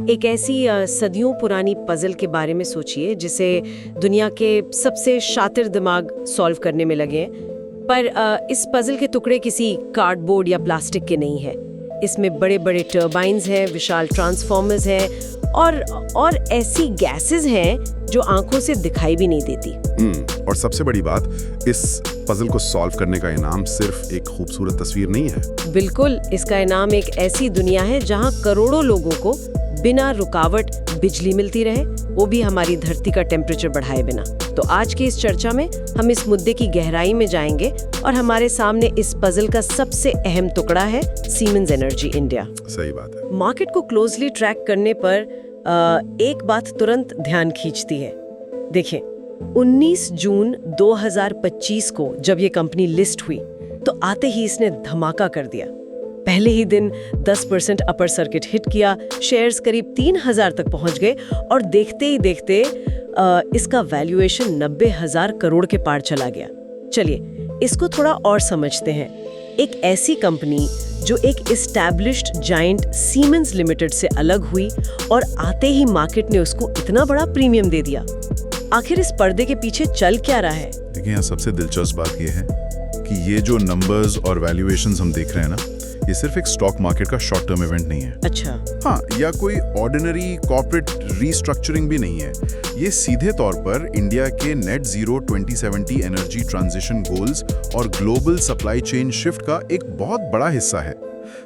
एक ऐसी सदियों पुरानी पजल के बारे में सोचिए जिसे दुनिया के सबसे शातिर दिमाग सॉल्व करने में लगे हैं। पर इस पजल के टुकड़े किसी कार्डबोर्ड या प्लास्टिक के नहीं है। इसमें बड़े बड़े टर्बाइन्स हैं, विशाल ट्रांसफॉर्मर्स हैं और ऐसी गैसेस हैं जो आंखों से दिखाई भी नहीं देती। और सबसे बड़ी बात, इस पजल को सॉल्व करने का इनाम सिर्फ एक खूबसूरत तस्वीर नहीं है। बिल्कुल, इसका इनाम एक ऐसी दुनिया है जहां करोड़ों लोगों को बिना रुकावट बिजली मिलती रहे, वो भी हमारी धरती का टेम्परेचर बढ़ाए बिना। तो आज की इस चर्चा में हम इस मुद्दे की गहराई में जाएंगे और हमारे सामने इस पजल का सबसे अहम टुकड़ा है सीमेंस एनर्जी इंडिया। सही बात है। मार्केट को क्लोजली ट्रैक करने पर एक बात तुरंत ध्यान खींचती है। देखिए, 19 जून 2025 को जब ये कंपनी लिस्ट हुई तो आते ही इसने धमाका कर दिया। पहले ही दिन 10% अपर सर्किट हिट किया, शेयर्स करीब 3000 तक पहुंच गए और देखते ही देखते इसका वैल्यूएशन 90,000 करोड़ के पार चला गया। चलिए इसको थोड़ा और समझते हैं। एक ऐसी कंपनी जो एक एस्टैब्लिश्ड जायंट सीमेंस लिमिटेड से अलग हुई और आते ही मार्केट ने उसको इतना बड़ा प्रीमियम दे दिया। आखिर इस पर्दे के पीछे चल क्या रहा है? देखिए, यहाँ सबसे दिलचस्प बात यह है कि ये जो नंबर्स और वैल्यूएशंस हम देख रहे हैं ना, ये सिर्फ एक स्टॉक मार्केट का शॉर्ट टर्म इवेंट नहीं है। अच्छा। हाँ, या कोई ऑर्डिनरी कॉर्पोरेट रीस्ट्रक्चरिंग भी नहीं है। ये सीधे तौर पर इंडिया के net zero 2070 energy transition goals और ग्लोबल सप्लाई चेन शिफ्ट का एक बहुत बड़ा हिस्सा है।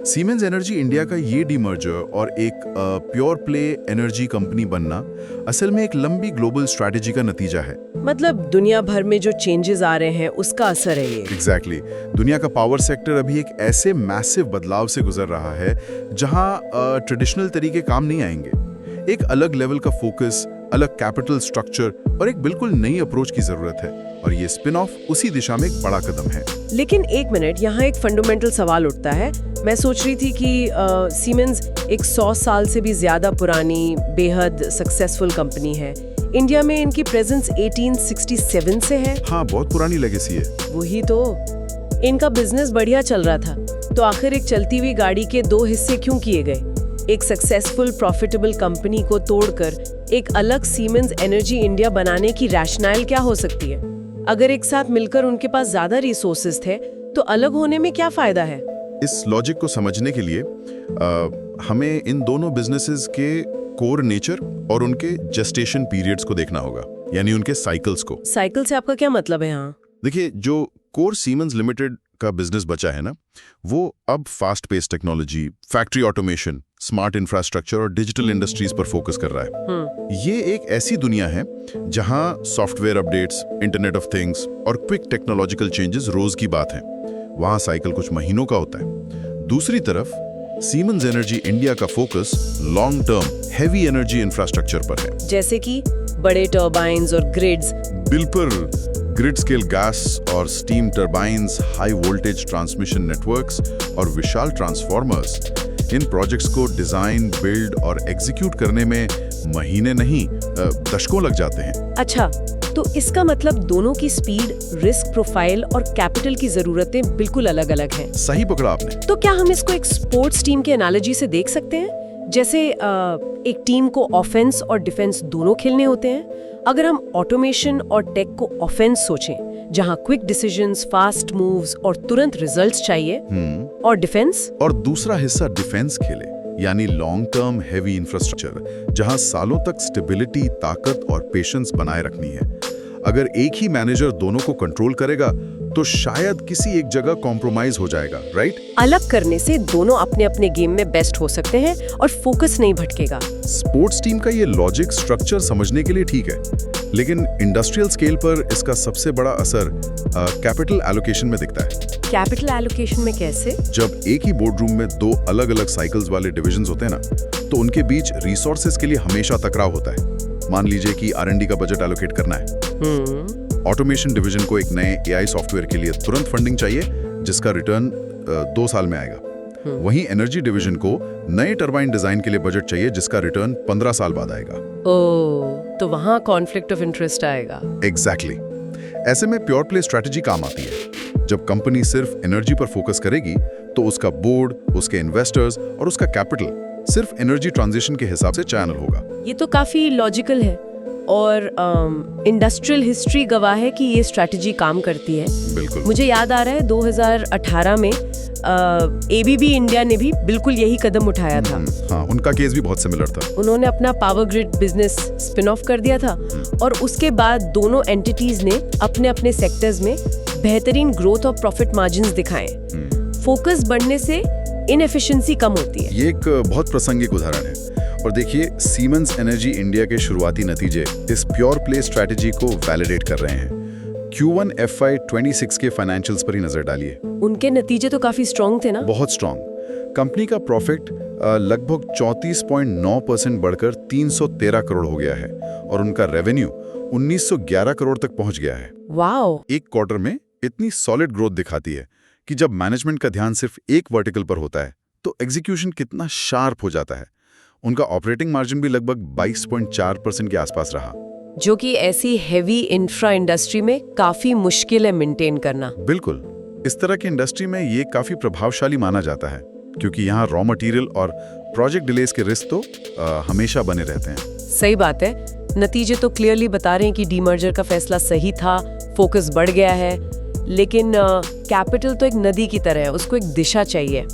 सीमेंस एनर्जी इंडिया का ये डीमर्जर और एक प्योर प्ले एनर्जी कंपनी बनना असल में एक लंबी ग्लोबल स्ट्रैटेजी का नतीजा है। मतलब दुनिया भर में जो चेंजेस आ रहे हैं उसका असर है ये। एग्जैक्टली। दुनिया का पावर सेक्टर अभी एक ऐसे मैसिव बदलाव से गुजर रहा है जहां ट्रेडिशनल तरीके काम नहीं आएंगे। एक अलग लेवल का फोकस, अलग कैपिटल स्ट्रक्चर और एक बिल्कुल नई अप्रोच की जरूरत है, और ये स्पिन ऑफ उसी दिशा में एक बड़ा कदम है। लेकिन एक मिनट, यहाँ एक फंडामेंटल सवाल उठता है। मैं सोच रही थी कि सीमेंस एक 100 साल से भी ज्यादा पुरानी, बेहद सक्सेसफुल कंपनी है। इंडिया में इनकी प्रेजेंस 1867 से है। हाँ, बहुत पुरानी लेगेसी है। वही तो, इनका बिजनेस बढ़िया चल रहा था, तो आखिर एक चलती हुई गाड़ी के 2 हिस्से क्यों किए गए? एक सक्सेसफुल प्रॉफिटेबल कंपनी को तोड़कर एक अलग सीमेंस एनर्जी इंडिया बनाने की रैशनल क्या हो सकती है? अगर एक साथ मिलकर उनके पास ज्यादा रिसोर्सेज थे तो अलग होने में क्या फायदा है? इस लॉजिक को समझने के लिए हमें इन दोनों बिजनेसेस के कोर नेचर और उनके जेस्टेशन पीरियड्स को देखना होगा, यानी उनके साइकिल्स को। साइकिल से आपका क्या मतलब है यहाँ? देखिए, जो कोर सीमेंस लिमिटेड का बिजनेस बचा है ना, वो अब fast pace technology, factory automation, smart infrastructure और डिजिटल इंडस्ट्रीज पर फोकस कर रहा है। ये एक ऐसी दुनिया है जहां software updates, internet of things और क्विक टेक्नोलॉजिकल चेंजेस रोज की बात है। वहां साइकिल कुछ महीनों का होता है। दूसरी तरफ सीमेंस एनर्जी इंडिया का focus long term heavy energy infrastructure पर है, जैसे कि बड़े टर्बाइन्स और ग्रिड्स। बिल्कुल, ग्रिड स्केल गैस और steam turbines, high voltage transmission networks और विशाल ट्रांसफॉर्मर्स। इन प्रोजेक्ट्स को डिजाइन, बिल्ड और एग्जीक्यूट करने में महीने नहीं दशकों लग जाते हैं। अच्छा, तो इसका मतलब दोनों की स्पीड, रिस्क प्रोफाइल और कैपिटल की जरूरतें बिल्कुल अलग अलग हैं। सही पकड़ा आपने। तो क्या हम इसको एक स्पोर्ट्स टीम के एनालॉजी से देख सकते हैं? जैसे एक टीम को ऑफेंस और डिफेंस दोनों खेलने होते हैं। अगर हम ऑटोमेशन और टेक को ऑफेंस सोचें, जहां क्विक डिसीजंस, फास्ट मूव्स और तुरंत रिजल्ट्स चाहिए, और डिफेंस, और दूसरा हिस्सा डिफेंस खेले, यानी लॉन्ग टर्म हेवी इंफ्रास्ट्रक्चर, जहां सालों तक स्टेबिलिटी, ताकत और पेशेंस बनाए रखनी है। अगर एक ही मैनेजर दोनों को कंट्रोल करेगा तो शायद किसी एक जगह कॉम्प्रोमाइज हो जाएगा, राइट? अलग करने से दोनों अपने अपने गेम में बेस्ट हो सकते हैं और फोकस नहीं भटकेगा। स्पोर्ट्स टीम का ये लॉजिक स्ट्रक्चर समझने के लिए ठीक है, लेकिन इंडस्ट्रियल स्केल पर इसका सबसे बड़ा असर कैपिटल एलोकेशन में दिखता है। कैपिटल एलोकेशन में कैसे? जब एक ही बोर्ड रूम में 2 अलग अलग साइकिल्स वाले डिविजन्स होते हैं ना, तो उनके बीच रिसोर्सेज के लिए हमेशा टकराव होता है। मान लीजिए कि R&D का बजट एलोकेट करना है। ऑटोमेशन डिवीजन को एक नए AI सॉफ्टवेयर के लिए तुरंत फंडिंग चाहिए, जिसका रिटर्न 2 साल में आएगा। वहीं एनर्जी डिवीजन को नए टरबाइन डिजाइन के लिए बजट चाहिए, जिसका रिटर्न 15 साल बाद आएगा। ओह, तो वहां कॉन्फ्लिक्ट ऑफ इंटरेस्ट आएगा। एग्जैक्टली। ऐसे में प्योर प्ले स्ट्रैटेजी काम आती है। जब कंपनी सिर्फ एनर्जी पर फोकस करेगी तो उसका बोर्ड, उसके इन्वेस्टर्स और उसका कैपिटल सिर्फ एनर्जी ट्रांजिशन के हिसाब से चैनल होगा। ये तो काफी लॉजिकल है और इंडस्ट्रियल हिस्ट्री गवाह है कि ये स्ट्रैटेजी काम करती है। बिल्कुल। मुझे याद आ रहा है 2018 में एबीबी इंडिया ने भी बिल्कुल यही कदम उठाया था। हाँ, उनका केस भी बहुत सिमिलर था। उन्होंने अपना power grid business spin off कर दिया था और उसके बाद दोनों एंटिटीज ने अपने अपने सेक्टर्स में बेहतरीन ग्रोथ और प्रॉफिट मार्जिन्स दिखाए। फोकस बढ़ने से इनएफिशिएंसी कम होती है। ये एक बहुत प्रासंगिक उदाहरण है। और देखिए, सीमेंस एनर्जी इंडिया के शुरुआती नतीजे इस प्योर प्ले स्ट्रैटेजी को वैलिडेट कर रहे हैं। Q1 FY26 के फाइनेंशियल्स पर ही नजर डालिए। उनके नतीजे तो काफी स्ट्रॉन्ग थे ना? बहुत स्ट्रॉन्ग। कंपनी का प्रॉफिट लगभग 34.9% बढ़कर 313 करोड़ हो गया है और उनका रेवेन्यू 1911 करोड़ तक पहुंच गया है। वाओ! एक क्वार्टर में इतनी सॉलिड ग्रोथ दिखाती है कि जब मैनेजमेंट का ध्यान सिर्फ एक वर्टिकल पर होता है तो एग्जीक्यूशन कितना शार्प हो जाता है। उनका ऑपरेटिंग मार्जिन भी लगभग 22.4% के आसपास रहा, जो कि ऐसी हेवी इंफ्रा इंडस्ट्री में काफी मुश्किल है मेंटेन करना। बिल्कुल। इस तरह की इंडस्ट्री में ये काफी प्रभावशाली माना जाता है क्योंकि यहाँ रॉ मटेरियल और प्रोजेक्ट डिलेज के रिस्क तो हमेशा बने रहते हैं। सही बात है। नतीजे तो क्लियरली बता रहे हैं कि डीमर्जर का फैसला सही था, फोकस बढ़ गया है, लेकिन कैपिटल तो एक नदी की तरह है, उसको एक दिशा चाहिए।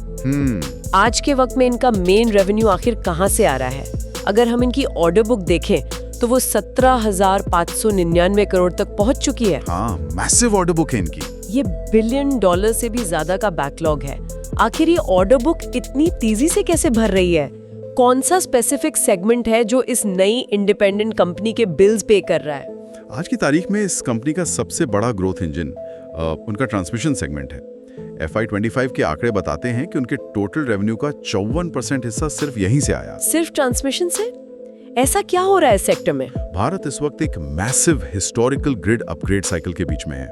आज के वक्त में इनका मेन रेवेन्यू आखिर कहाँ से आ रहा है? अगर हम इनकी ऑर्डर बुक देखें तो वो 17,599 करोड़ तक पहुंच चुकी है। हाँ, मैसिव ऑर्डर बुक है इनकी। ये $1 बिलियन से भी ज्यादा का बैकलॉग है। आखिर ये ऑर्डर बुक इतनी तेजी से कैसे भर रही है? कौन सा स्पेसिफिक सेगमेंट है जो इस नई इंडिपेंडेंट कंपनी के बिल्स पे कर रहा है? आज की तारीख में इस कंपनी का सबसे बड़ा ग्रोथ इंजन उनका ट्रांसमिशन सेगमेंट है। FY25 के आंकड़े बताते हैं कि उनके टोटल रेवेन्यू का 54% हिस्सा सिर्फ यहीं से आया। सिर्फ ट्रांसमिशन से? ऐसा क्या हो रहा है सेक्टर में? भारत इस वक्त एक massive historical grid upgrade cycle के बीच में है।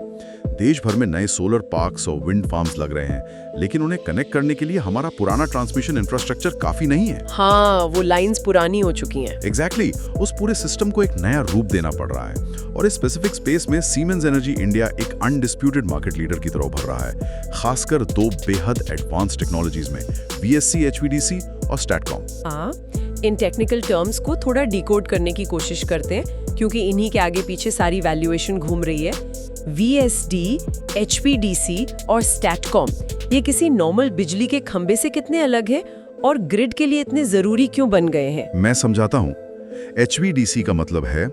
देश भर में नए सोलर पार्क्स और विंड फार्म्स लग रहे हैं, लेकिन उन्हें कनेक्ट करने के लिए हमारा पुराना ट्रांसमिशन इंफ्रास्ट्रक्चर काफी नहीं है। हाँ, वो लाइंस पुरानी हो चुकी हैं। एग्जैक्टली। उस पूरे सिस्टम को एक नया रूप देना पड़ रहा है और इस स्पेसिफिक स्पेस में सीमेंस एनर्जी इंडिया एक अनडिस्प्यूटेड मार्केट लीडर की तरह उभर रहा है, खासकर दो बेहद एडवांस टेक्नोलॉजीज में, VSC HVDC और स्टैटकॉम। इन टेक्निकल टर्म्स को थोड़ा डिकोड करने की कोशिश करते हैं क्योंकि इन्हीं के आगे पीछे सारी वैल्यूएशन घूम रही है। VSD, HVDC और स्टैटकॉम ये किसी नॉर्मल बिजली के खंबे से कितने अलग है और ग्रिड के लिए इतने जरूरी क्यों बन गए हैं? मैं समझाता हूँ। HVDC का मतलब है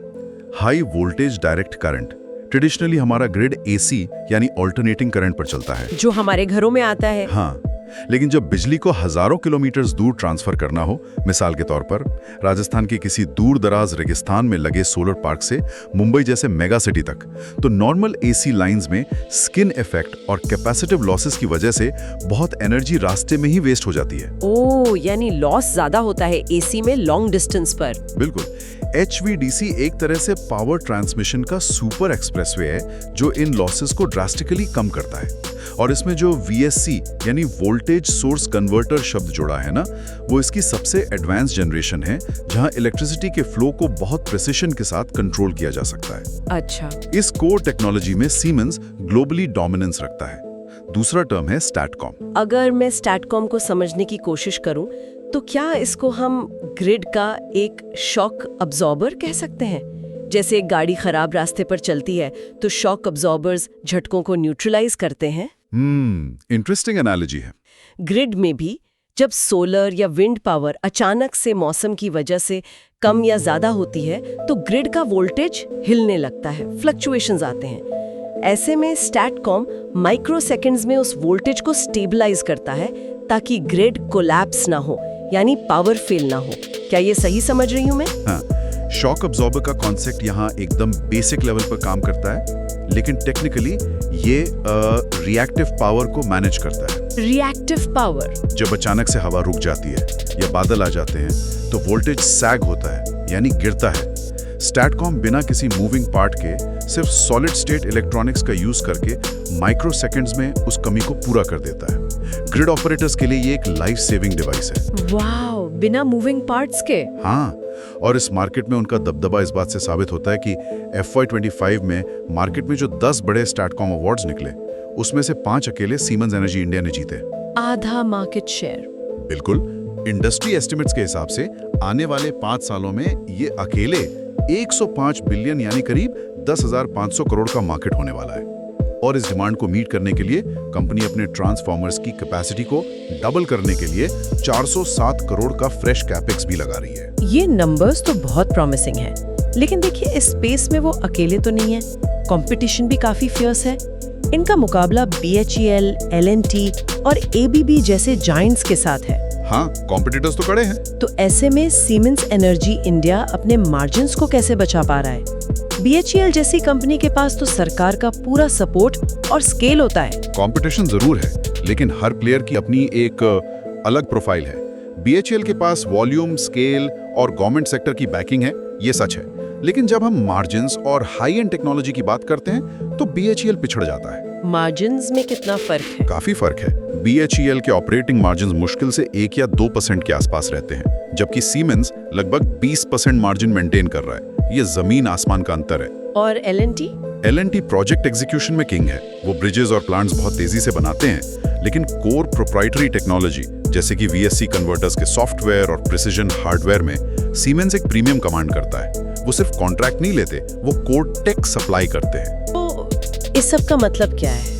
high voltage direct current. Traditionally हमारा ग्रिड AC यानी ऑल्टरनेटिंग करंट पर चलता है, जो हमारे घरों में आता है। हाँ, लेकिन जब बिजली को हजारों किलोमीटर दूर ट्रांसफर करना हो, मिसाल के तौर पर राजस्थान के किसी दूर दराज रेगिस्तान में लगे सोलर पार्क से मुंबई जैसे मेगा सिटी तक, तो नॉर्मल AC लाइंस में स्किन इफेक्ट और कैपेसिटिव लॉसेस की वजह से बहुत एनर्जी रास्ते में ही वेस्ट हो जाती है। ओह, यानी लॉस ज्यादा होता है AC में लॉन्ग डिस्टेंस पर। बिल्कुल। HVDC एक तरह से पावर ट्रांसमिशन का सुपर एक्सप्रेसवे है जो इन लॉसेस को ड्रास्टिकली कम करता है। और इसमें जो VSC यानी वोल्टेज सोर्स कन्वर्टर शब्द जोड़ा है ना, वो इसकी सबसे एडवांस जनरेशन है जहां इलेक्ट्रिसिटी के फ्लो को बहुत प्रिसिशन के साथ कंट्रोल किया जा सकता है। अच्छा। इस कोर टेक्नोलॉजी में सीमेंस ग्लोबली डोमिनेंस रखता है। दूसरा टर्म है स्टैटकॉम। अगर मैं स्टैटकॉम को समझने की कोशिश करूं तो क्या इसको हम ग्रिड का एक शॉक अब्जॉर्बर कह सकते हैं? जैसे एक गाड़ी खराब रास्ते पर चलती है तो शॉक अब्जॉर्बर्स झटकों को न्यूट्रलाइज करते हैं। इंटरेस्टिंग एनालॉजी है। ग्रिड में भी जब सोलर या विंड पावर अचानक से मौसम की वजह से कम या ज्यादा होती है तो ग्रिड का वोल्टेज हिलने लगता है, फ्लक्चुएशंस आते हैं। ऐसे में स्टैटकॉम माइक्रो सेकेंड्स में उस वोल्टेज को स्टेबलाइज करता है ताकि ग्रिड कोलैप्स ना हो, यानी पावर फेल ना हो। क्या ये सही समझ रही हूँ मैं? हाँ, शॉक अब्जॉर्बर का कॉन्सेप्ट यहाँ एकदम बेसिक लेवल पर काम करता है, लेकिन टेक्निकली ये रिएक्टिव पावर को मैनेज करता है। Reactive power? जब अचानक से हवा रुक जाती है या बादल आ जाते हैं तो वोल्टेज सैग होता है, यानी गिरता है। स्टैटकॉम बिना किसी मूविंग पार्ट के सिर्फ सॉलिड स्टेट इलेक्ट्रॉनिक्स का यूज करके माइक्रो सेकंड्स में उस कमी को पूरा कर देता है। ग्रिड ऑपरेटर्स के लिए ये एक लाइफ सेविंग डिवाइस है। वाओ, बिना मूविंग पार्ट्स के? हाँ, और इस मार्केट में उनका दबदबा इस बात से साबित होता है कि FY25 में मार्केट में जो 10 बड़े स्टैटकॉम अवार्ड्स निकले, उसमें से 5 अकेले सीमेंस एनर्जी इंडिया ने जीते। आधा मार्केट शेयर। बिल्कुल। इंडस्ट्री एस्टिमेट्स के हिसाब से आने वाले 5 सालों में ये अकेले 105 बिलियन यानी करीब 10,500 करोड़ का मार्केट होने वाला है। और इस डिमांड को मीट करने के लिए कंपनी अपने ट्रांसफार्मर्स की कैपेसिटी को डबल करने के लिए 407 करोड़ का फ्रेश कैपेक्स भी लगा रही है। ये नंबर्स तो बहुत प्रॉमिसिंग हैं, लेकिन देखिए इस स्पेस में वो अकेले तो नहीं है, कंपटीशन भी काफी फियर्स है। इनका मुकाबला BHEL, L&T और ABB जैसे जायंट्स के साथ है। हाँ, कॉम्पिटिटर्स तो कड़े हैं। तो ऐसे में सीमेंस एनर्जी इंडिया अपने मार्जिन्स को कैसे बचा पा रहा है? BHEL जैसी कंपनी के पास तो सरकार का पूरा सपोर्ट और स्केल होता है। कंपटीशन जरूर है, लेकिन हर प्लेयर की अपनी एक अलग प्रोफाइल है। BHEL के पास वॉल्यूम, स्केल और गवर्नमेंट सेक्टर की बैकिंग है, ये सच है। लेकिन जब हम मार्जिन्स और हाई एंड टेक्नोलॉजी की बात करते हैं तो BHEL पिछड़ जाता है। मार्जिन्स में कितना फर्क है? काफी फर्क है। BHEL के ऑपरेटिंग मार्जिन्स मुश्किल से 1 या 2% के आसपास रहते हैं, जबकि सीमेंस लगभग 20% मार्जिन मेंटेन कर रहा है। ये जमीन आसमान का अंतर है। और L&T? L&T प्रोजेक्ट एग्जीक्यूशन में किंग है। वो ब्रिजेस और प्लांट्स बहुत तेजी से बनाते हैं, लेकिन कोर प्रोप्राइटरी टेक्नोलॉजी जैसे कि VSC कन्वर्टर्स के सॉफ्टवेयर और प्रिसिजन हार्डवेयर में सीमेंस एक प्रीमियम कमांड करता है। वो सिर्फ कॉन्ट्रैक्ट नहीं लेते, वो कोर टेक सप्लाई करते हैं। तो इस सब का मतलब क्या है?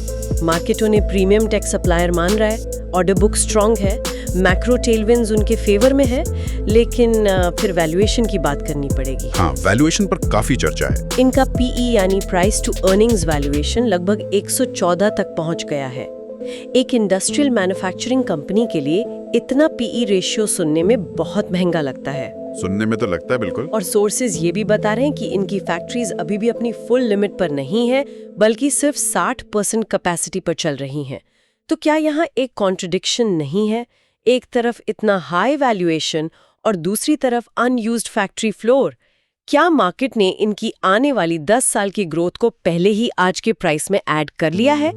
मार्केट उन्हें प्रीमियम टेक सप्लायर मान रहा है, ऑर्डर बुक स्ट्रांग है, मैक्रो टेलविंड्स उनके फेवर में है, लेकिन फिर वैल्यूएशन की बात करनी पड़ेगी। हाँ, वैल्यूएशन पर काफी चर्चा है। इनका PE यानी प्राइस टू अर्निंग्स वैल्यूएशन लगभग 114 तक पहुंच गया है। एक इंडस्ट्रियल मैन्युफैक्चरिंग कंपनी के लिए इतना PE रेशियो सुनने में बहुत महंगा लगता है। सुनने में तो लगता है बिल्कुल। और सोर्सेज ये भी बता रहे हैं कि इनकी फैक्ट्रीज अभी भी अपनी फुल लिमिट पर नहीं है, बल्कि सिर्फ 60% कैपेसिटी पर चल रही हैं। तो क्या यहाँ एक कॉन्ट्रडिक्शन नहीं है? एक तरफ इतना हाई वैल्यूएशन और दूसरी तरफ अनयूज्ड फैक्ट्री फ्लोर। क्या मार्केट ने इनकी आने वाली 10 साल की ग्रोथ को पहले ही आज के प्राइस में ऐड कर लिया है?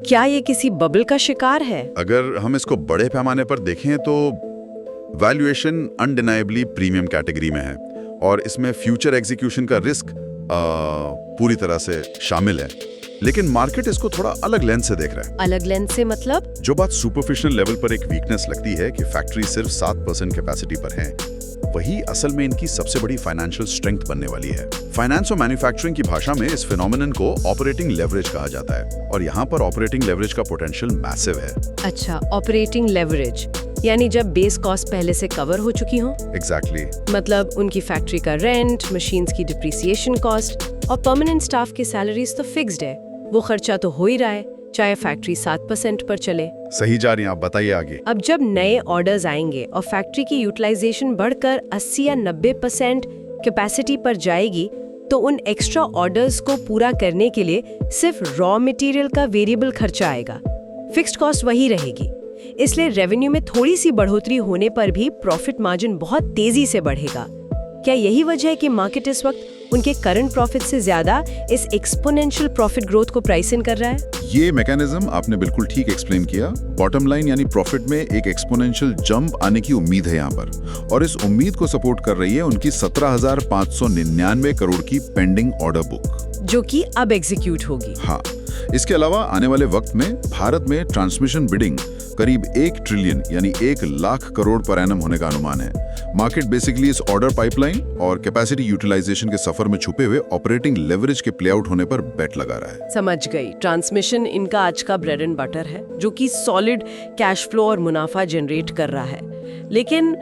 क्या ये किसी बबल का शिकार है? अगर हम इसको बड़े पैमाने पर देखें तो वैल्यूएशन अनडिनाइबली प्रीमियम कैटेगरी में है और इसमें फ्यूचर एग्जीक्यूशन का रिस्क पूरी तरह से शामिल है। लेकिन मार्केट इसको थोड़ा अलग लेंस से देख रहा है। अलग लेंस से मतलब? जो बात सुपरफिशियल लेवल पर एक वीकनेस लगती है कि फैक्ट्री सिर्फ 7% कैपेसिटी पर है, वही असल में इनकी सबसे बड़ी फाइनेंशियल स्ट्रेंथ बनने वाली है। फाइनेंस और मैन्युफैक्चरिंग की भाषा में इस फिनोमिनन को ऑपरेटिंग लेवरेज कहा जाता है और यहाँ पर ऑपरेटिंग लेवरेज का पोटेंशियल मैसिव है। अच्छा, ऑपरेटिंग लेवरेज यानी जब बेस कॉस्ट पहले से कवर हो चुकी हो? एग्जैक्टली। मतलब उनकी फैक्ट्री का रेंट, मशीन्स की डिप्रिसिएशन कॉस्ट और परमानेंट स्टाफ की सैलरीज तो फिक्स्ड है, वो खर्चा तो हो ही रहा है, चाहे फैक्ट्री 7% पर चले। सही जा रही हैं आप, बताइए आगे। अब जब नए ऑर्डर्स आएंगे और फैक्ट्री की यूटिलाइजेशन बढ़कर 80 या 90% कैपेसिटी पर जाएगी, तो उन एक्स्ट्रा ऑर्डर्स को पूरा करने के लिए सिर्फ रॉ मटेरियल का वेरिएबल खर्चा आएगा, फिक्स्ड कॉस्ट वही रहेगी। इसलिए रेवेन्यू में थोड़ी सी बढ़ोतरी होने पर भी प्रॉफिट मार्जिन बहुत तेजी से बढ़ेगा। क्या यही वजह है कि मार्केट इस वक्त उनके करंट प्रॉफिट से ज्यादा इस एक्सपोनेंशियल प्रॉफिट ग्रोथ को प्राइस इन कर रहा है? ये मैकेनिज्म आपने बिल्कुल ठीक एक्सप्लेन किया। बॉटम लाइन यानी प्रॉफिट में एक एक्सपोनेंशियल जंप आने की उम्मीद है यहाँ पर, और इस उम्मीद को सपोर्ट कर रही है उनकी 17,599 करोड़ की पेंडिंग ऑर्डर बुक, जो कि अब एग्जीक्यूट होगी। हाँ, इसके अलावा आने वाले वक्त में भारत में ट्रांसमिशन बिडिंग करीब 1 ट्रिलियन यानी 1 लाख करोड़ पर एनम होने का अनुमान है। मार्केट बेसिकली इस ऑर्डर पाइपलाइन और कैपेसिटी यूटिलाइजेशन के सफर में छुपे हुए ऑपरेटिंग लेवरेज के प्ले आउट होने पर बेट लगा रहा है। समझ गई। ट्रांसमिशन इनका आज का ब्रेड एंड बटर है, जो कि सॉलिड कैश फ्लो और मुनाफा जनरेट कर रहा है। लेकिन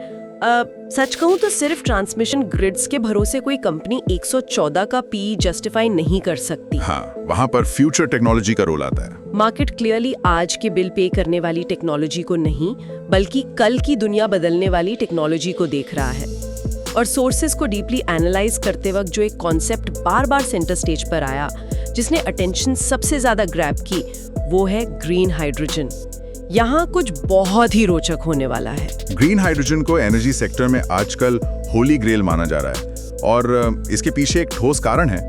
सच कहूं तो सिर्फ ट्रांसमिशन ग्रिड्स के भरोसे कोई कंपनी 114 का PE जस्टिफाई नहीं कर सकती। हाँ, वहाँ पर फ्यूचर टेक्नोलॉजी का रोल आता है। मार्केट क्लियरली आज के बिल पे करने वाली टेक्नोलॉजी को नहीं, बल्कि कल की दुनिया बदलने वाली टेक्नोलॉजी को देख रहा है। और सोर्सेस को डीपली एनालाइज करते वक्त जो एक कॉन्सेप्ट बार बार सेंटर स्टेज पर आया, जिसने अटेंशन सबसे ज्यादा ग्रैब की, वो है ग्रीन हाइड्रोजन। यहाँ कुछ बहुत ही रोचक होने वाला है। ग्रीन हाइड्रोजन को एनर्जी सेक्टर में आजकल होली ग्रेल माना जा रहा है और इसके पीछे एक ठोस कारण है।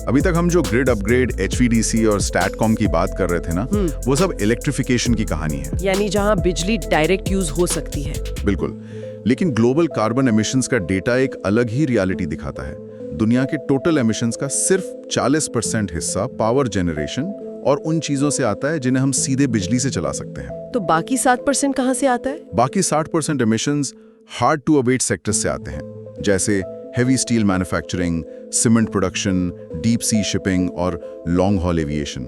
अभी तक हम जो ग्रिड अपग्रेड, HVDC और स्टैटकॉम की बात कर रहे थे ना, वो सब इलेक्ट्रिफिकेशन की कहानी है। यानी जहाँ बिजली डायरेक्ट यूज हो सकती है। बिल्कुल, लेकिन ग्लोबल कार्बन एमिशंस का डेटा एक अलग ही रियलिटी दिखाता है। दुनिया के टोटल एमिशंस का सिर्फ 40% हिस्सा पावर जनरेशन और उन चीजों से आता है जिन्हें हम सीधे बिजली से चला सकते हैं। तो बाकी 7% कहाँ से आता है? बाकी 60% emissions hard to abate sectors से आते हैं, जैसे heavy steel manufacturing, cement production, deep sea shipping और लॉन्ग हॉल एविएशन।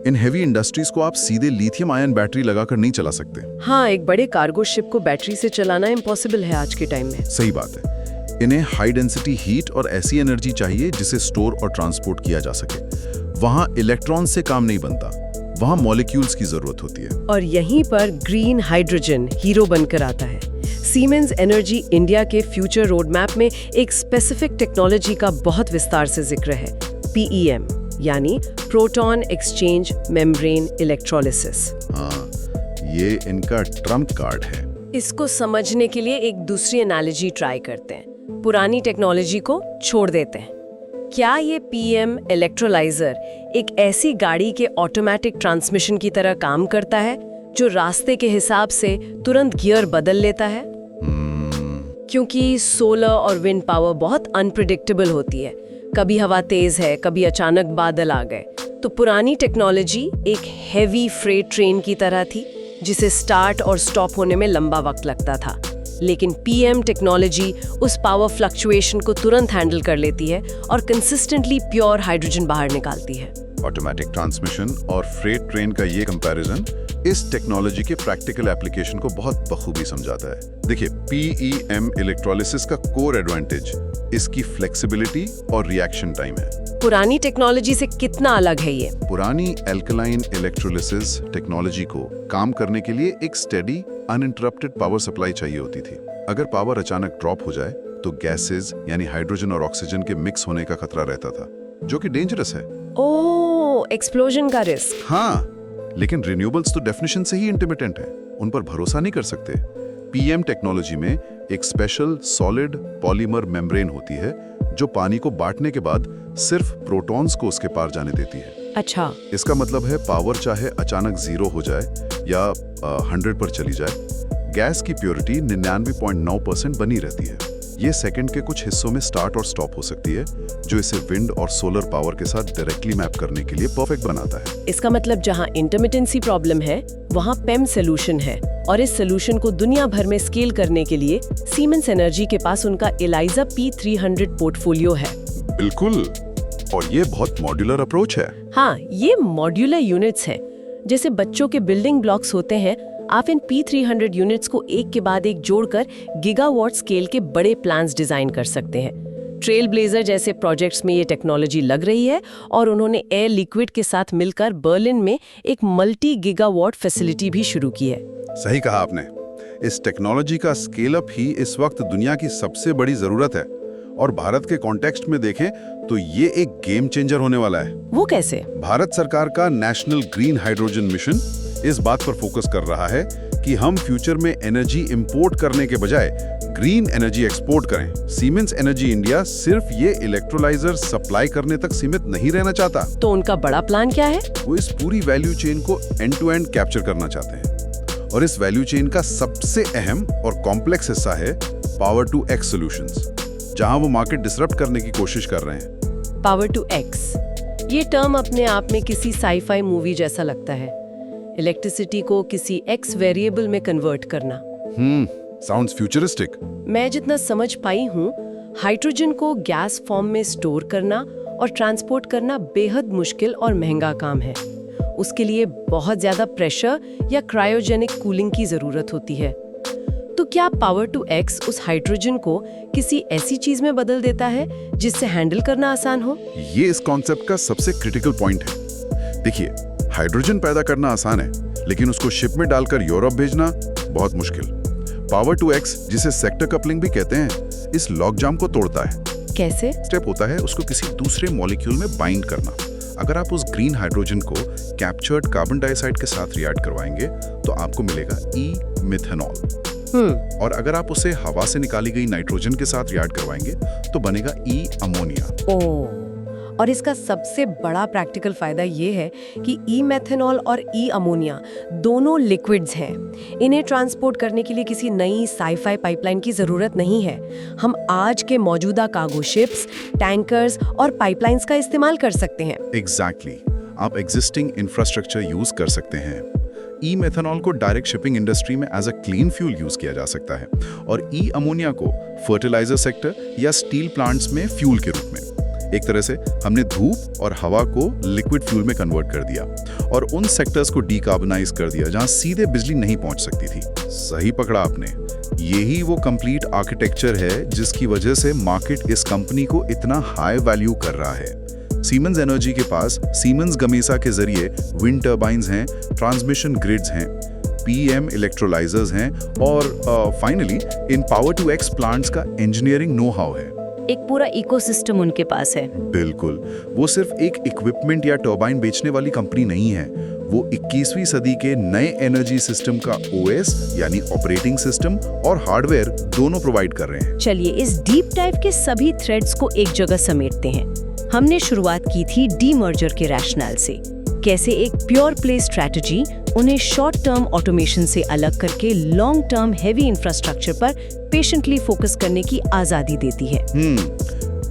इन हेवी इंडस्ट्रीज को आप सीधे लिथियम आयन बैटरी लगाकर नहीं चला सकते। हाँ, एक बड़े कार्गो शिप को बैटरी से चलाना इम्पॉसिबल है आज के टाइम में। सही बात है। इन्हें हाई डेंसिटी हीट और ऐसी एनर्जी चाहिए जिसे स्टोर और ट्रांसपोर्ट किया जा सके। वहाँ इलेक्ट्रॉन से काम नहीं बनता, वहाँ मॉलिक्यूल्स की जरूरत होती है। और यहीं पर ग्रीन हाइड्रोजन हीरो बनकर आता है। सीमेंस एनर्जी इंडिया के फ्यूचर रोड मैप में एक स्पेसिफिक टेक्नोलॉजी का बहुत विस्तार से जिक्र है, PEM, यानी प्रोटॉन एक्सचेंज मेम्ब्रेन इलेक्ट्रोलिसिस। हाँ, ये इनका ट्रम्प कार्ड है। इसको समझने के लिए एक दूसरी एनालॉजी ट्राई करते हैं। पुरानी टेक्नोलॉजी को छोड़ देते हैं। क्या ये PM इलेक्ट्रोलाइजर एक ऐसी गाड़ी के ऑटोमेटिक ट्रांसमिशन की तरह काम करता है जो रास्ते के हिसाब से तुरंत गियर बदल लेता है? क्योंकि सोलर और विंड पावर बहुत अनप्रिडिक्टेबल होती है, कभी हवा तेज है, कभी अचानक बादल आ गए, तो पुरानी टेक्नोलॉजी एक हैवी फ्रेट ट्रेन की तरह थी जिसे स्टार्ट और स्टॉप होने में लंबा वक्त लगता था। लेकिन PM टेक्नोलॉजी उस पावर फ्लक्चुएशन को तुरंत हैंडल कर लेती है और कंसिस्टेंटली प्योर हाइड्रोजन बाहर निकालती है। ऑटोमेटिक ट्रांसमिशन और फ्रेट ट्रेन का ये कंपैरिजन इस टेक्नोलॉजी के प्रैक्टिकल एप्लीकेशन को बहुत बखूबी समझाता है। देखिए, PEM इलेक्ट्रोलिसिस का कोर एडवांटेज इसकी फ्लेक्सिबिलिटी और रिएक्शन टाइम है। पुरानी टेक्नोलॉजी से कितना अलग है ये? पुरानी एल्कलाइन इलेक्ट्रोलिसिस टेक्नोलॉजी को काम करने के लिए एक स्टेडी अनइंटरप्टेड पावर सप्लाई चाहिए होती थी। अगर पावर अचानक ड्रॉप हो जाए तो गैसेस यानी हाइड्रोजन और ऑक्सीजन के मिक्स होने का खतरा रहता था, जो कि डेंजरस है। ओह, एक्सप्लोजन का रिस्क। हाँ, लेकिन रिन्यूएबल्स तो डेफिनेशन से ही इंटरमिटेंट है, उन पर भरोसा नहीं कर सकते। PM टेक्नोलॉजी में एक स्पेशल सॉलिड पॉलीमर मेम्ब्रेन होती है जो पानी को बांटने के बाद सिर्फ प्रोटॉन्स को उसके पार जाने देती है। अच्छा, इसका मतलब है पावर चाहे अचानक 0 हो जाए या 100 पर चली जाए, गैस की प्योरिटी 99.9% बनी रहती है। ये सेकंड के कुछ हिस्सों में स्टार्ट और स्टॉप हो सकती है, जो इसे विंड और सोलर पावर के साथ डायरेक्टली मैप करने के लिए परफेक्ट बनाता है। इसका मतलब जहाँ इंटरमिटेंसी प्रॉब्लम है वहाँ PEM सोल्यूशन है, और इस सोल्यूशन को दुनिया भर में स्केल करने के लिए सीमेंस एनर्जी के पास उनका ELISA P300 पोर्टफोलियो है। बिल्कुल, और ये बहुत मॉड्यूलर अप्रोच है। हाँ, ये मॉड्यूलर यूनिट्स हैं। जैसे बच्चों के बिल्डिंग ब्लॉक्स होते हैं, आप इन P300 यूनिट्स को एक के बाद एक जोड़कर गीगावाट स्केल के बड़े प्लान्स डिजाइन कर सकते हैं। ट्रेल ब्लेजर जैसे प्रोजेक्ट्स में ये टेक्नोलॉजी लग रही है, और उन्होंने एयर लिक्विड के साथ मिलकर बर्लिन में एक मल्टी गीगावाट फैसिलिटी भी शुरू की है। सही कहा आपने। इस टेक्नोलॉजी का स्केल अप ही इस वक्त दुनिया की सबसे बड़ी जरूरत है, और भारत के कॉन्टेक्स्ट में देखें तो ये एक गेम चेंजर होने वाला है। वो कैसे? भारत सरकार का नेशनल ग्रीन हाइड्रोजन मिशन इस बात पर फोकस कर रहा है कि हम फ्यूचर में एनर्जी इंपोर्ट करने के बजाय ग्रीन एनर्जी एक्सपोर्ट करें। सीमेंस एनर्जी इंडिया सिर्फ ये इलेक्ट्रोलाइजर सप्लाई करने तक सीमित नहीं रहना चाहता। तो उनका बड़ा प्लान क्या है? वो इस पूरी वैल्यू चेन को एंड टू एंड कैप्चर करना चाहते हैं, और इस वैल्यू चेन का सबसे अहम और कॉम्प्लेक्स हिस्सा है पावर टू एक्स सॉल्यूशंस, जहां वो मार्केट डिसरप्ट करने की कोशिश कर रहे हैं। पावर टू एक्स, ये टर्म अपने आप में किसी साई-फाई मूवी जैसा लगता है। इलेक्ट्रिसिटी को किसी एक्स वेरिएबल में कन्वर्ट करना। Sounds futuristic. मैं जितना समझ पाई हूँ, हाइड्रोजन को गैस फॉर्म में स्टोर करना और ट्रांसपोर्ट करना बेहद मुश्किल और महंगा काम है। उसके लिए बहुत ज्यादा प्रेशर या क्रायोजेनिक कूलिंग की जरूरत होती है। तो क्या पावर टू एक्स उस हाइड्रोजन को किसी ऐसी चीज में बदल देता है जिससे हैंडल करना आसान हो? ये इस कॉन्सेप्ट का सबसे क्रिटिकल पॉइंट है। देखिए, हाइड्रोजन पैदा करना आसान है, लेकिन उसको शिप में डालकर यूरोप भेजना बहुत मुश्किल। पावर टू एक्स, जिसे सेक्टर कपलिंग भी कहते हैं, इस लॉकजाम को तोड़ता है। कैसे? स्टेप होता है उसको किसी दूसरे मॉलिक्यूल में बाइंड करना। अगर आप उस ग्रीन हाइड्रोजन को कैप्चर्ड कार्बन डाइऑक्साइड के साथ रिएक्ट करवाएंगे तो आपको मिलेगा ई-मिथेनॉल। और अगर आप उसे हवा से निकाली गई नाइट्रोजन के साथ रिएक्ट करवाएंगे तो बनेगा ई-अमोनिया। ओह, और इसका सबसे बड़ा प्रैक्टिकल फायदा ये है कि ई-मेथेनॉल और ई-अमोनिया दोनों लिक्विड्स हैं। इन्हें ट्रांसपोर्ट करने के लिए किसी नई साई-फाई पाइपलाइन की जरूरत नहीं है। हम आज के मौजूदा कार्गो शिप्स, टैंकर्स और पाइपलाइंस का इस्तेमाल कर सकते हैं। एग्जैक्टली, आप एग्जिस्टिंग इंफ्रास्ट्रक्चर यूज कर सकते हैं। ई मेथनॉल को डायरेक्ट शिपिंग इंडस्ट्री में as a clean fuel use किया जा सकता है और ई अमोनिया को फर्टिलाइजर सेक्टर या स्टील प्लांट्स में फ्यूल के रूप में। एक तरह से हमने धूप और हवा को लिक्विड फ्यूल में कन्वर्ट कर दिया और उन सेक्टर्स को डीकार्बनाइज कर दिया जहां सीधे बिजली नहीं पहुंच सकती थी। सही पकड़ा आपने, यही वो कंप्लीट आर्किटेक्चर है जिसकी वजह से मार्केट इस कंपनी को इतना हाई वैल्यू कर रहा है। सीमेंस एनर्जी के पास सीमेंस गमेसा के जरिए विंड टर्बाइंस हैं, ट्रांसमिशन ग्रिड्स हैं, पीएम इलेक्ट्रोलाइजर्स हैं और फाइनली इन पावर टू एक्स प्लांट्स का इंजीनियरिंग नो हाउ है। एक पूरा इकोसिस्टम उनके पास है। बिल्कुल, वो सिर्फ एक इक्विपमेंट या टर्बाइन बेचने वाली कंपनी नहीं है, वो 21वीं सदी के नए एनर्जी सिस्टम का ओएस यानी ऑपरेटिंग सिस्टम और हार्डवेयर दोनों प्रोवाइड कर रहे हैं। चलिए इस डीप डाइव के सभी थ्रेड्स को एक जगह समेटते हैं। हमने शुरुआत की थी डीमर्जर के रैशनल से, कैसे एक प्योर प्ले स्ट्रैटेजी उन्हें शॉर्ट टर्म ऑटोमेशन से अलग करके लॉन्ग टर्म हेवी इंफ्रास्ट्रक्चर पर पेशेंटली फोकस करने की आजादी देती है।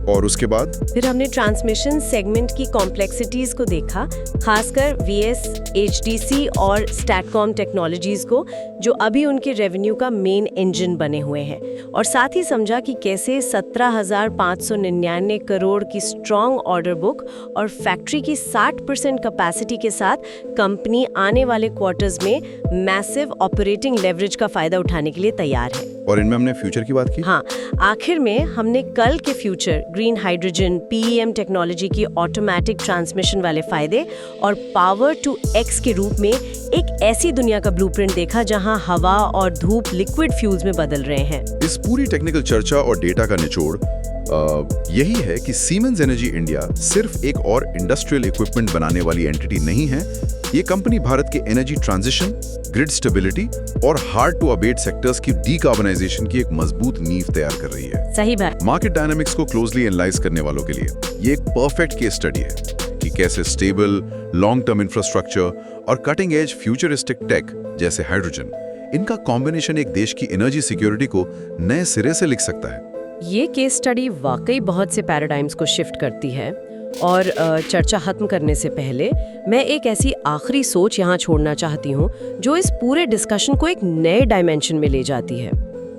और उसके बाद फिर हमने ट्रांसमिशन सेगमेंट की कॉम्प्लेक्सिटीज को देखा, खासकर वीएस, एचडीसी और स्टैटकॉम टेक्नोलॉजीज को, जो अभी उनके रेवेन्यू का मेन इंजन बने हुए हैं, और साथ ही समझा कि कैसे 17,599 करोड़ की स्ट्रॉन्ग ऑर्डर बुक और फैक्ट्री की 60% कैपेसिटी के साथ कंपनी आने वाले क्वार्टर्स में मैसिव ऑपरेटिंग लेवरेज का फायदा उठाने के लिए तैयार है। और इनमें हमने फ्यूचर की बात की। हाँ, आखिर में हमने कल के future, green hydrogen, PEM technology की ऑटोमेटिक ट्रांसमिशन वाले फायदे और पावर टू एक्स के रूप में एक ऐसी दुनिया का ब्लूप्रिंट देखा जहां हवा और धूप लिक्विड फ्यूल्स में बदल रहे हैं। इस पूरी टेक्निकल चर्चा और डेटा का निचोड़ यही है कि सीमेंस एनर्जी इंडिया सिर्फ एक और इंडस्ट्रियल इक्विपमेंट बनाने वाली एंटिटी नहीं है। ये कंपनी भारत के एनर्जी ट्रांजिशन, ग्रिड स्टेबिलिटी और हार्ड टू अबेट सेक्टर्स की डीकार्बनाइजेशन की एक मजबूत नींव तैयार कर रही है। सही बात। मार्केट डायनामिक्स को क्लोजली एनालाइज करने वालों के लिए ये एक परफेक्ट केस स्टडी है कि कैसे स्टेबल लॉन्ग टर्म इंफ्रास्ट्रक्चर और कटिंग एज फ्यूचरिस्टिक टेक जैसे हाइड्रोजन, इनका कॉम्बिनेशन एक देश की एनर्जी सिक्योरिटी को नए सिरे से लिख सकता है। ये केस स्टडी वाकई बहुत से पैराडाइम्स को शिफ्ट करती है। और चर्चा खत्म करने से पहले मैं एक ऐसी आखिरी सोच यहाँ छोड़ना चाहती हूँ जो इस पूरे डिस्कशन को एक नए डायमेंशन में ले जाती है।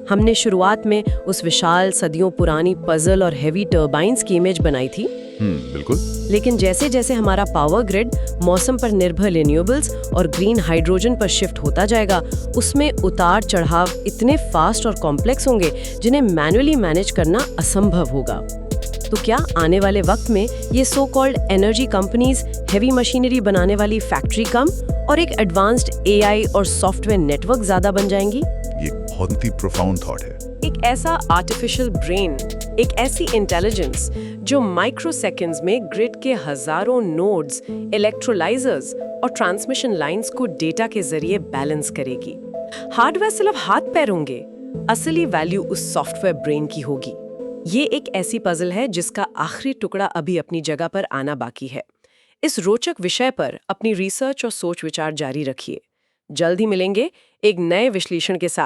हमने शुरुआत में उस विशाल सदियों पुरानी पजल और हेवी टर्बाइंस की इमेज बनाई थी। बिल्कुल। लेकिन जैसे जैसे हमारा पावर ग्रिड मौसम पर निर्भर रिन्यूएबल्स और ग्रीन हाइड्रोजन पर शिफ्ट होता जाएगा, उसमें उतार चढ़ाव इतने फास्ट और कॉम्प्लेक्स होंगे जिन्हें मैन्युअली मैनेज करना असंभव होगा। तो क्या आने वाले वक्त में ये so called energy companies heavy machinery बनाने वाली फैक्ट्री कम और एक एडवांस्ड एआई और सॉफ्टवेयर नेटवर्क ज्यादा बन जाएंगी? ये बहुत ही प्रोफाउंड थॉट है। एक ऐसा आर्टिफिशियल ब्रेन, एक ऐसी इंटेलिजेंस जो माइक्रो सेकेंड्स में ग्रिड के हजारों नोड्स, इलेक्ट्रोलाइजर्स और ट्रांसमिशन लाइंस को डेटा के जरिए बैलेंस करेगी। हार्डवेयर सिर्फ हाथ पैर होंगे, असली वैल्यू उस सॉफ्टवेयर ब्रेन की होगी। ये एक ऐसी पजल है जिसका आखिरी टुकड़ा अभी अपनी जगह पर आना बाकी है। इस रोचक विषय पर अपनी रिसर्च और सोच विचार जारी रखिए। जल्द ही मिलेंगे एक नए विश्लेषण के साथ।